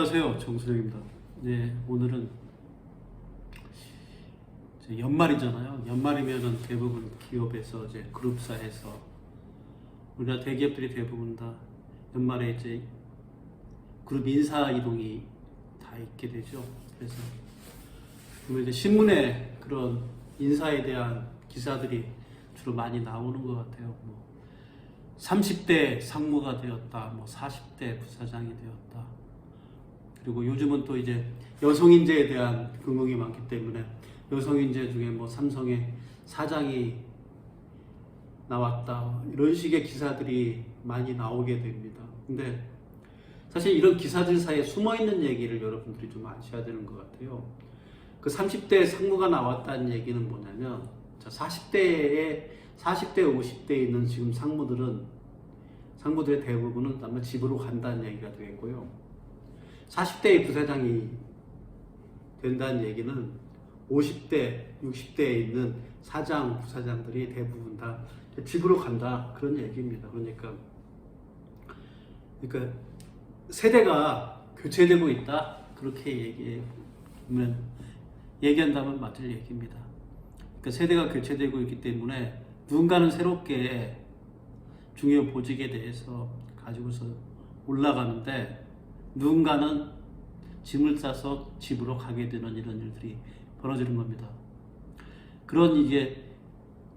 안녕하세요, 정수영입니다. 네, 오늘은 이제 연말이잖아요. 연말이면은 대부분 기업에서 이제 그룹사에서 우리나라 대기업들이 대부분 다 연말에 이제 그룹 인사 이동이 다 있게 되죠. 그래서 그러면 이제 신문에 그런 인사에 대한 기사들이 주로 많이 나오는 것 같아요. 뭐 30대 상무가 되었다, 뭐 40대 부사장이 되었다. 그리고 요즘은 또 이제 여성인재에 대한 긍정이 많기 때문에 여성인재 중에 뭐 삼성의 사장이 나왔다, 이런 식의 기사들이 많이 나오게 됩니다. 근데 사실 이런 기사들 사이에 숨어있는 얘기를 여러분들이 좀 아셔야 되는 것 같아요. 그 30대 상무가 나왔다는 얘기는 뭐냐면, 자, 40대, 50대에 있는 지금 상무들의 대부분은 아마 집으로 간다는 얘기가 되겠고요. 40대의 부사장이 된다는 얘기는 50대, 60대에 있는 사장, 부사장들이 대부분 다 집으로 간다, 그런 얘기입니다. 그러니까 세대가 교체되고 있다, 그렇게 얘기한다면 맞을 얘기입니다. 그러니까 세대가 교체되고 있기 때문에 누군가는 새롭게 중요 보직에 대해서 가지고서 올라가는데 누군가는 짐을 싸서 집으로 가게 되는 이런 일들이 벌어지는 겁니다. 그런 이제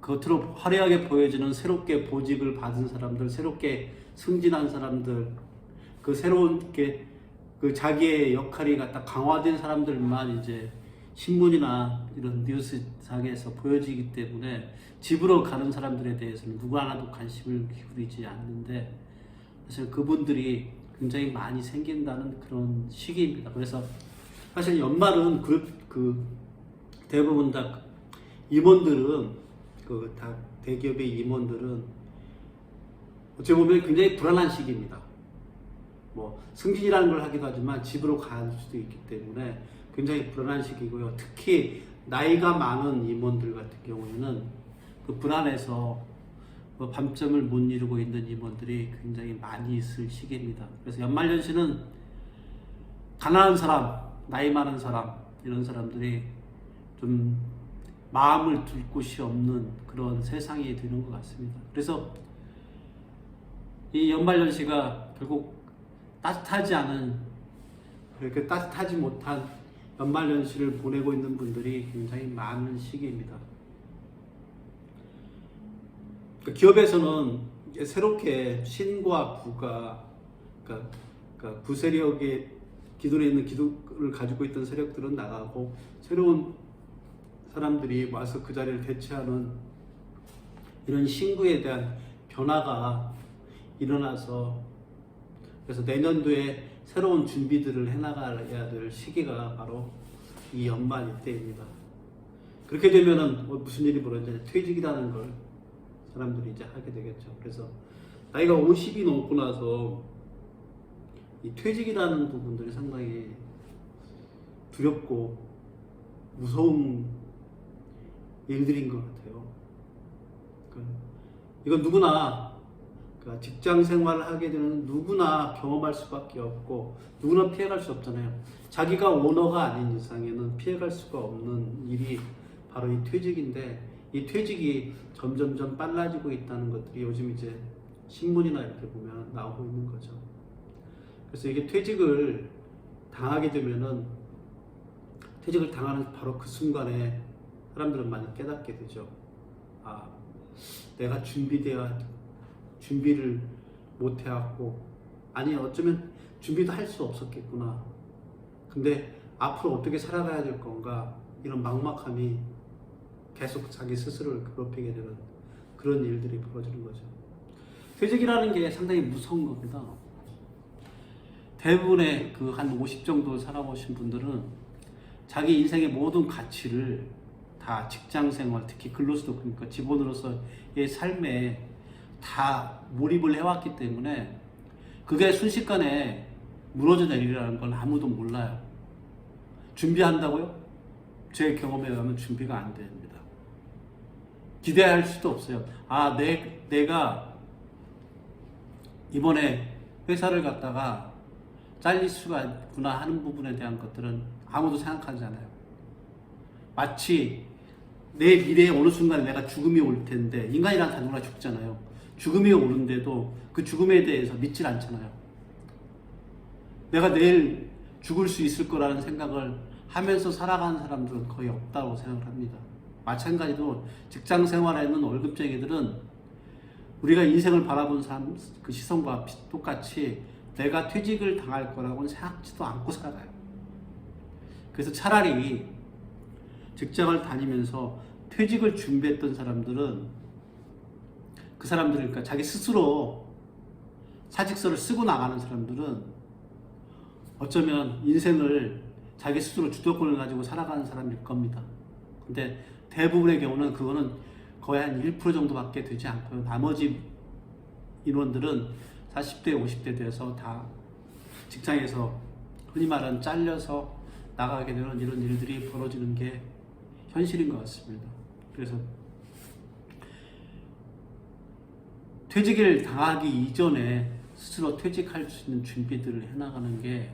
겉으로 화려하게 보여지는 새롭게 보직을 받은 사람들, 새롭게 승진한 사람들, 그 새로운 그 자기의 역할이 갖다 강화된 사람들만 이제 신문이나 이런 뉴스상에서 보여지기 때문에 집으로 가는 사람들에 대해서는 누구 하나도 관심을 기울이지 않는데, 사실 그분들이 굉장히 많이 생긴다는 그런 시기입니다. 그래서 사실 연말은 대부분 다 임원들은, 다 대기업의 임원들은 어찌 보면 굉장히 불안한 시기입니다. 뭐 승진이라는 걸 하기도 하지만 집으로 갈 수도 있기 때문에 굉장히 불안한 시기고요. 특히 나이가 많은 임원들 같은 경우에는 그 불안해서 밤점을 못 이루고 있는 임원들이 굉장히 많이 있을 시기입니다. 그래서 연말연시는 가난한 사람, 나이 많은 사람, 이런 사람들이 좀 마음을 둘 곳이 없는 그런 세상이 되는 것 같습니다. 그래서 이 연말연시가 결국 그렇게 따뜻하지 못한 연말연시를 보내고 있는 분들이 굉장히 많은 시기입니다. 기업에서는 이제 새롭게 신과 부가, 그러니까 부세력의 기존에 있는 기득을 가지고 있던 세력들은 나가고 새로운 사람들이 와서 그 자리를 대체하는 이런 신구에 대한 변화가 일어나서, 그래서 내년도에 새로운 준비들을 해나가야 될 시기가 바로 이 연말 이때입니다. 그렇게 되면은 무슨 일이 벌어지냐, 퇴직이라는 걸 사람들이 이제 하게 되겠죠. 그래서 나이가 50이 넘고 나서 이 퇴직이라는 부분들이 상당히 두렵고 무서운 일들인 것 같아요. 이건 누구나, 직장 생활을 하게 되는 누구나 경험할 수밖에 없고 누구나 피해갈 수 없잖아요. 자기가 오너가 아닌 이상에는 피해갈 수가 없는 일이 바로 이 퇴직인데, 이 퇴직이 점점점 빨라지고 있다는 것들이 요즘 이제 신문이나 이렇게 보면 나오고 있는 거죠. 그래서 이게 퇴직을 당하게 되면은, 퇴직을 당하는 바로 그 순간에 사람들은 많이 깨닫게 되죠. 아, 내가 준비를 못 해왔고, 아니 어쩌면 준비도 할 수 없었겠구나. 근데 앞으로 어떻게 살아가야 될 건가, 이런 막막함이 계속 자기 스스로를 괴롭히게 되는 그런 일들이 벌어지는 거죠. 퇴직이라는 게 상당히 무서운 겁니다. 대부분의 한 50 정도 살아보신 분들은 자기 인생의 모든 가치를 다 직장생활, 특히 근로소득, 그러니까 직원으로서의 삶에 다 몰입을 해왔기 때문에 그게 순식간에 무너져 내리라는 걸 아무도 몰라요. 준비한다고요? 제 경험에 의하면 준비가 안 됩니다. 기대할 수도 없어요. 아, 내가 이번에 회사를 갔다가 잘릴 수가 있구나 하는 부분에 대한 것들은 아무도 생각하지 않아요. 마치 내 미래에 어느 순간에 내가 죽음이 올 텐데, 인간이란 다 누구나 죽잖아요. 죽음이 오는데도 그 죽음에 대해서 믿질 않잖아요. 내가 내일 죽을 수 있을 거라는 생각을 하면서 살아가는 사람들은 거의 없다고 생각을 합니다. 마찬가지로 직장 생활에 있는 월급쟁이들은 우리가 인생을 바라본 사람 그 시선과 똑같이 내가 퇴직을 당할 거라고는 생각지도 않고 살아가요. 그래서 차라리 직장을 다니면서 퇴직을 준비했던 사람들은 그 사람들, 그러니까 자기 스스로 사직서를 쓰고 나가는 사람들은 어쩌면 인생을 자기 스스로 주도권을 가지고 살아가는 사람일 겁니다. 근데 대부분의 경우는 그거는 거의 한 1% 정도밖에 되지 않고요. 나머지 인원들은 40대, 50대 돼서 다 직장에서 흔히 말하는 잘려서 나가게 되는 이런 일들이 벌어지는 게 현실인 것 같습니다. 그래서 퇴직을 당하기 이전에 스스로 퇴직할 수 있는 준비들을 해나가는 게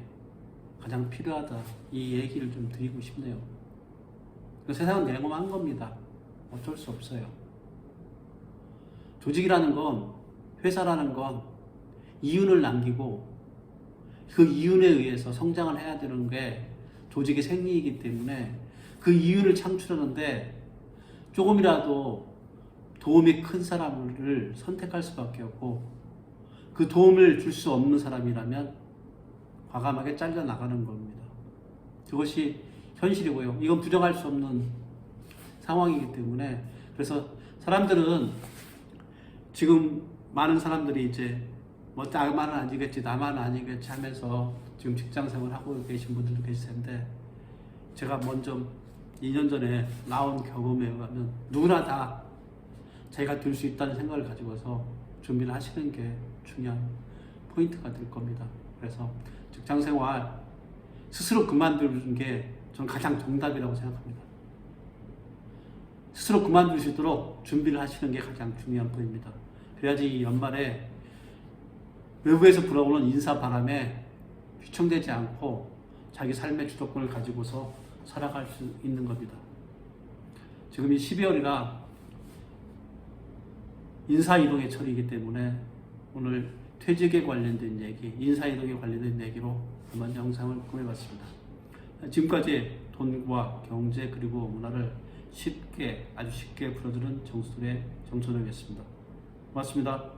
가장 필요하다. 이 얘기를 좀 드리고 싶네요. 세상은 냉엄한 겁니다. 어쩔 수 없어요. 조직이라는 건, 회사라는 건 이윤을 남기고 그 이윤에 의해서 성장을 해야 되는 게 조직의 생리이기 때문에 그 이윤을 창출하는데 조금이라도 도움이 큰 사람을 선택할 수밖에 없고, 그 도움을 줄 수 없는 사람이라면 과감하게 잘려나가는 겁니다. 그것이 현실이고요. 이건 부정할 수 없는 상황이기 때문에, 그래서 사람들은 지금 많은 사람들이 이제 뭐 나만 아니겠지, 나만 아니겠지 하면서 지금 직장 생활 하고 계신 분들도 계실 텐데, 제가 먼저 2년 전에 나온 경험에 의하면 누구나 다 자기가 될 수 있다는 생각을 가지고서 준비를 하시는 게 중요한 포인트가 될 겁니다. 그래서 직장 생활 스스로 그만두는 게 저는 가장 정답이라고 생각합니다. 스스로 그만둘 수 있도록 준비를 하시는 게 가장 중요한 포인트입니다. 그래야지 이 연말에 외부에서 불어오는 인사 바람에 휘청되지 않고 자기 삶의 주도권을 가지고서 살아갈 수 있는 겁니다. 지금 이 12월이라 인사이동의 철이기 때문에 오늘 퇴직에 관련된 얘기, 인사이동에 관련된 얘기로 한번 영상을 꾸며봤습니다. 지금까지 돈과 경제 그리고 문화를 쉽게, 아주 쉽게 풀어주는 정수들의 정선영이었습니다. 고맙습니다.